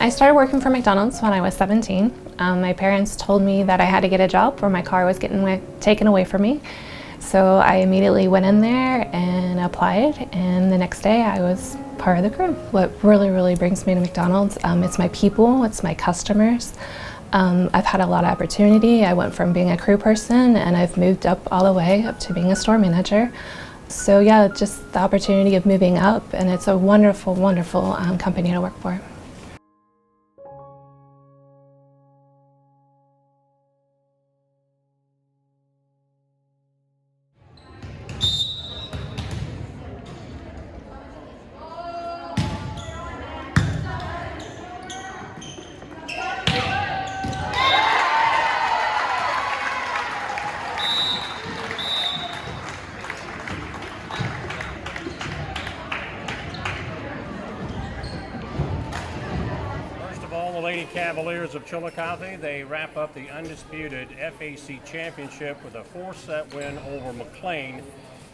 I started working for McDonald's when I was 17. My parents told me that I had to get a job or my car was getting taken away from me. So I immediately went in there and applied, and the next day I was part of the crew. What really brings me to McDonald's, it's my people, it's my customers. I've had a lot of opportunity. I went from being a crew person and I've moved up all the way up to being a store manager. So yeah, just the opportunity of moving up, and it's a wonderful company to work for. The Lady Cavaliers of Chillicothe, they wrap up the undisputed FAC championship with a 4-set win over McLean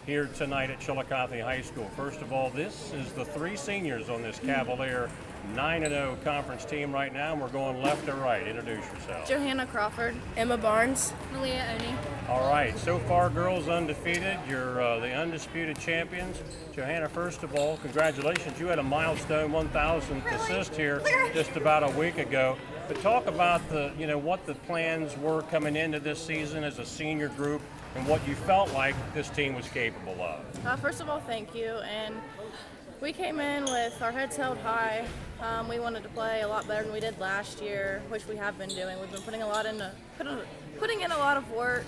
here tonight at Chillicothe High School. First of all, this is the 3 seniors on this Cavalier 9-0 conference team right now, and we're going left to right. Introduce yourself. Johanna, Crawford. Emma Barnes. Maleah, Oney. All right, so far girls undefeated. You're the undisputed champions. Johanna, first of all, congratulations. You had a milestone 1,000th assist here just about a week ago. But talk about what the plans were coming into this season as a senior group and what you felt like this team was capable of. First of all, thank you. And we came in with our heads held high. We wanted to play a lot better than we did last year, which we have been doing. We've been putting in a lot of work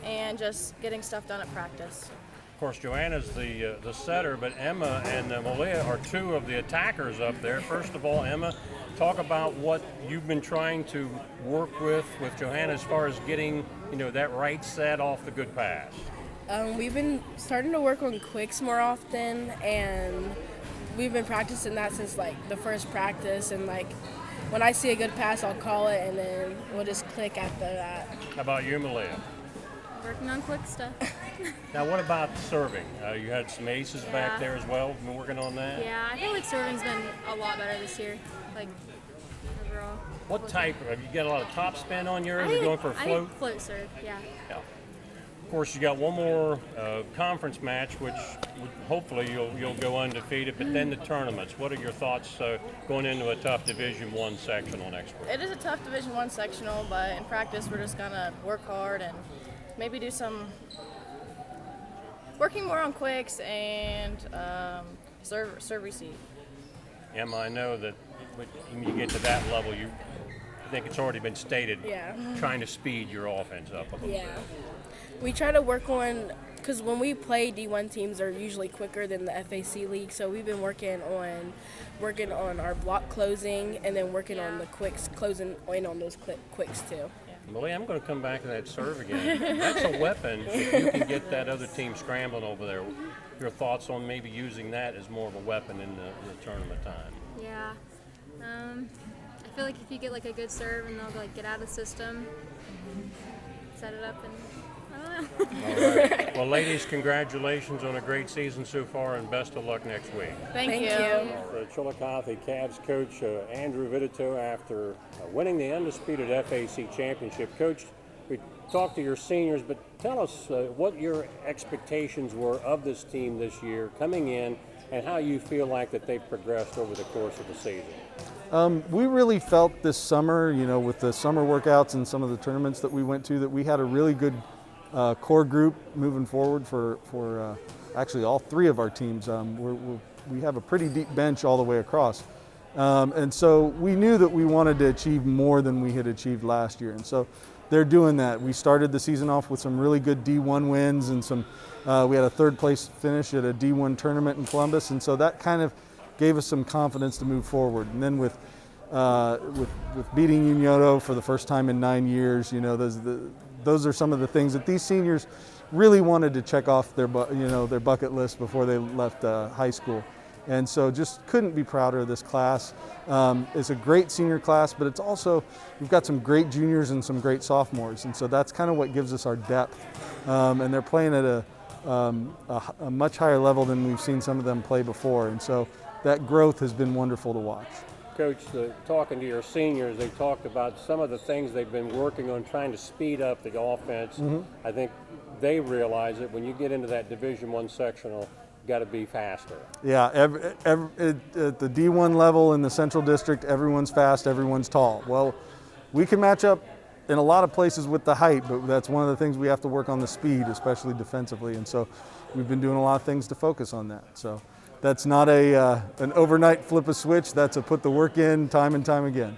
and just getting stuff done at practice. Of course, Johanna's the setter, but Emma and Maleah are 2 of the attackers up there. First of all, Emma, talk about what you've been trying to work with Johanna as far as getting that right set off the good pass. We've been starting to work on quicks more often, and we've been practicing that since the first practice. And when I see a good pass, I'll call it, and then we'll just click after that. How about you, Maleah? Working on quick stuff. Now, what about serving? You had some aces back there as well. Been working on that. Yeah, I feel like serving's been a lot better this year. Overall. What type? Have you got a lot of top spin on yours? Or going for a float? Float serve. Yeah. Of course, you got one more conference match, which hopefully you'll go undefeated. But then the tournaments. What are your thoughts going into a tough Division I sectional next week? It is a tough Division I sectional, but in practice we're just gonna work hard and maybe do some working more on quicks and serve receive. Emma, I know that when you get to that level, I think it's already been stated, trying to speed your offense up a little bit. We try to work on, because when we play, D1 teams are usually quicker than the FAC league, so we've been working on our block closing and then working on the quicks, closing in on those quicks too. Maleah, I'm going to come back to that serve again. That's a weapon if you can get that other team scrambling over there. Your thoughts on maybe using that as more of a weapon in the tournament time? Yeah. I feel like if you get a good serve and they'll get out of the system, set it up, and I don't know. All right. Well, ladies, congratulations on a great season so far, and best of luck next week. Thank you. The Chillicothe Cavs coach Andrew Vitatoe, after winning the undisputed FAC championship. Coach, we talked to your seniors, but tell us what your expectations were of this team this year coming in, and how you feel like that they've progressed over the course of the season. We really felt this summer, with the summer workouts and some of the tournaments that we went to, that we had a really good core group moving forward for actually all 3 of our teams. We have a pretty deep bench all the way across. And so we knew that we wanted to achieve more than we had achieved last year. And so they're doing that. We started the season off with some really good D1 wins and we had a 3rd place finish at a D1 tournament in Columbus. And so that kind of gave us some confidence to move forward. And then with beating Unioto for the first time in 9 years, those are some of the things that these seniors really wanted to check off their bucket list before they left high school. And so just couldn't be prouder of this class. It's a great senior class, but it's also, we've got some great juniors and some great sophomores. And so that's kind of what gives us our depth. And they're playing at a much higher level than we've seen some of them play before. And so that growth has been wonderful to watch. Coach, talking to your seniors, they talked about some of the things they've been working on trying to speed up the offense. I think they realize that when you get into that Division I sectional, you got to be faster. Yeah, at the D1 level in the Central District, everyone's fast, everyone's tall. Well, we can match up in a lot of places with the height, but that's one of the things we have to work on, the speed, especially defensively. And so we've been doing a lot of things to focus on that. So that's not an overnight flip a switch. That's a put the work in time and time again.